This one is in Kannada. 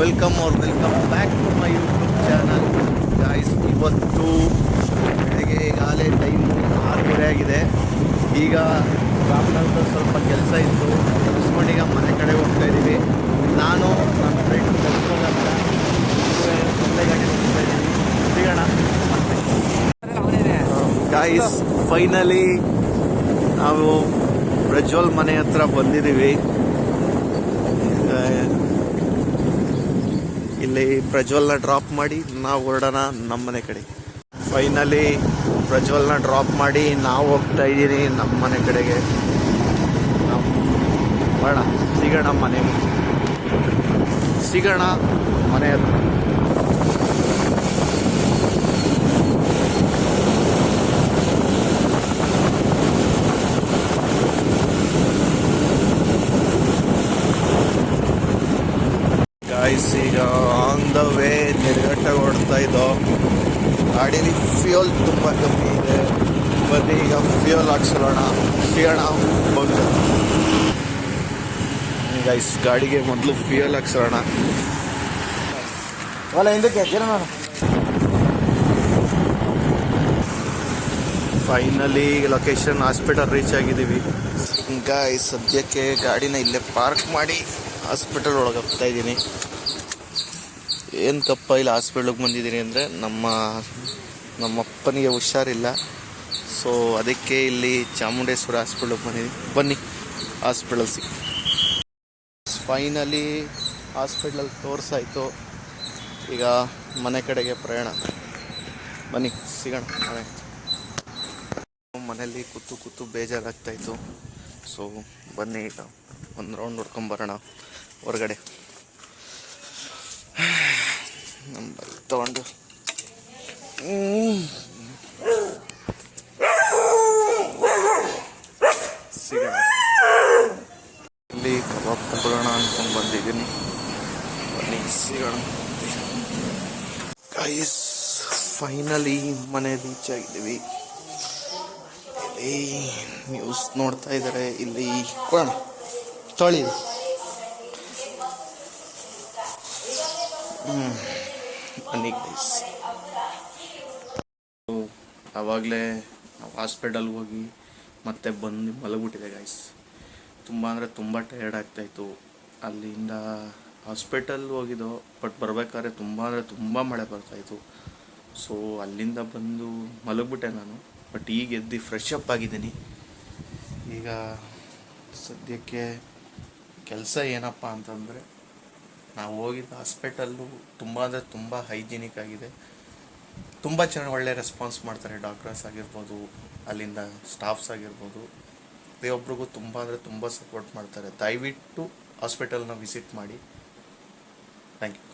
Welcome back to my YouTube channel guys. ಇವತ್ತು ಬೆಳಗ್ಗೆ ಈಗಾಗಲೇ ಟೈಮು 6:30 ಆಗಿದೆ. ಈಗ ರಾಮನಗರದ ಸ್ವಲ್ಪ ಕೆಲಸ ಇತ್ತು, ಮುಗಿಸ್ಕೊಂಡು ಈಗ ಮನೆ ಕಡೆ ಹೋಗ್ತಾ ಇದ್ದೀವಿ. ನಾನು ನನ್ನ ಫ್ರೆಂಡ್ ಸಿಗೋಣ ಗಾಯ್ಸ್. ಫೈನಲಿ ನಾವು ಪ್ರಜ್ವಲ್ ಮನೆ ಹತ್ರ ಬಂದಿದ್ದೀವಿ. ಇಲ್ಲಿ ಪ್ರಜ್ವಲ್ನ ಡ್ರಾಪ್ ಮಾಡಿ ನಾವು ಹೊರಡೋಣ ನಮ್ಮ ಮನೆ ಕಡೆ. ಫೈನಲಿ ಪ್ರಜ್ವಲ್ನ ಡ್ರಾಪ್ ಮಾಡಿ ನಾವು ಹೋಗ್ತಾ ಇದ್ದೀನಿ ನಮ್ಮ ಮನೆ ಕಡೆಗೆ. ಬೇಡ ಸಿಗೋಣ ಮನೆ ಹತ್ರ. ಈಗ ಆನ್ ದ ವೇ ನೆರಗಟ್ಟ ಓಡ್ತಾ ಇದ್ದೋ. ಗಾಡೀಲಿ ಫ್ಯೂಯಲ್ ತುಂಬ ಕಮ್ಮಿ ಇದೆ. ಬನ್ನಿ ಈಗ ಫ್ಯೂಯಲ್ ಹಾಕ್ಸೋಣ, ಸಿಗೋಣ ಹೋಗ್ತಾ. ಗೈಸ್ ಗಾಡಿಗೆ ಮೊದಲು ಫ್ಯೂಯಲ್ ಹಾಕ್ಸೋಣ. ಫೈನಲಿ ಲೊಕೇಶನ್ ಹಾಸ್ಪಿಟಲ್ ರೀಚ್ ಆಗಿದ್ದೀವಿ. ಗೈಸ್ ಸದ್ಯಕ್ಕೆ ಗಾಡಿನ ಇಲ್ಲೇ ಪಾರ್ಕ್ ಮಾಡಿ ಹಾಸ್ಪಿಟಲ್ ಒಳಗೆ ಹೋಗ್ತಾ ಇದ್ದೀನಿ. ಏನು ಕಪ್ಪ ಇಲ್ಲಿ ಹಾಸ್ಪಿಟ್ಲಿಗೆ ಬಂದಿದ್ದೀನಿ ಅಂದರೆ ನಮ್ಮಪ್ಪನಿಗೆ ಹುಷಾರಿಲ್ಲ. ಸೊ ಅದಕ್ಕೆ ಇಲ್ಲಿ ಚಾಮುಂಡೇಶ್ವರಿ ಹಾಸ್ಪಿಟ್ಲಿಗೆ ಬಂದಿದ್ದೀನಿ. ಬನ್ನಿ ಹಾಸ್ಪಿಟಲ್ ಫೈನಲಿ ಹಾಸ್ಪಿಟ್ಲಲ್ಲಿ ತೋರಿಸಾಯಿತು. ಈಗ ಮನೆ ಕಡೆಗೆ ಪ್ರಯಾಣ. ಬನ್ನಿ ಸಿಗೋಣ ಮನೇಲಿ ಕೂತು ಬೇಜಾರಾಗ್ತಾಯಿತ್ತು. ಸೊ ಬನ್ನಿ ಈಗ ಒಂದು ರೌಂಡ್ ಹೊಡ್ಕೊಂಬರೋಣ ಹೊರಗಡೆ. ನಮ್ಮ ಬೈಕ್ ತಗೊಂಡು ಸಿಗೋಣ. ಇಲ್ಲಿ ಕಬಾಬ್ ತಗೊಳ್ಳೋಣ ಅಂದ್ಕೊಂಡು ಬಂದಿದ್ದೀನಿ. ಬನ್ನಿ ಸಿಗೋಣ. ಗೈಸ್ ಫೈನಲಿ ಮನೆ ರೀಚ್ ಆಗಿದ್ದೀವಿ. ಇಲ್ಲಿ ನ್ಯೂಸ್ ನೋಡ್ತಾ ಇದ್ದಾರೆ. ಇಲ್ಲಿ ಕೊಡೋಣ ತೊಳಿ. ಬನ್ನಿ ಗೈಸ್. ಆವಾಗಲೇ ನಾವು ಹಾಸ್ಪಿಟಲ್ಗೆ ಹೋಗಿ ಮತ್ತೆ ಬಂದು ಮಲಗಿಬಿಟ್ಟಿದೆ ಗೈಸ್. ತುಂಬ ಅಂದರೆ ತುಂಬ ಟಯರ್ಡ್ ಆಗ್ತಾಯಿತ್ತು. ಅಲ್ಲಿಂದ ಹಾಸ್ಪಿಟಲ್ ಹೋಗಿದ್ದೋ, ಬಟ್ ಬರಬೇಕಾದ್ರೆ ತುಂಬ ಮಳೆ ಬರ್ತಾಯಿತ್ತು. ಸೊ ಅಲ್ಲಿಂದ ಬಂದು ಮಲಗಿಬಿಟ್ಟೆ ನಾನು. ಬಟ್ ಈಗ ಎದ್ದು ಫ್ರೆಶ್ ಅಪ್ ಆಗಿದ್ದೀನಿ. ಈಗ ಸದ್ಯಕ್ಕೆ ಕೆಲಸ ಏನಪ್ಪ ಅಂತಂದರೆ, ನಾವು ಹೋಗಿದ್ದ ಹಾಸ್ಪಿಟಲ್ಲು ತುಂಬ ಹೈಜಿನಿಕ್ ಆಗಿದೆ. ತುಂಬ ಚೆನ್ನಾಗಿ ಒಳ್ಳೆ ರೆಸ್ಪಾನ್ಸ್ ಮಾಡ್ತಾರೆ. ಡಾಕ್ಟರ್ಸ್ ಆಗಿರ್ಬೋದು, ಅಲ್ಲಿಂದ ಸ್ಟಾಫ್ಸ್ ಆಗಿರ್ಬೋದು, ಪ್ರತಿಯೊಬ್ಬರಿಗೂ ತುಂಬ ಸಪೋರ್ಟ್ ಮಾಡ್ತಾರೆ. ದಯವಿಟ್ಟು ಹಾಸ್ಪಿಟಲ್ನ ವಿಸಿಟ್ ಮಾಡಿ. Thank you.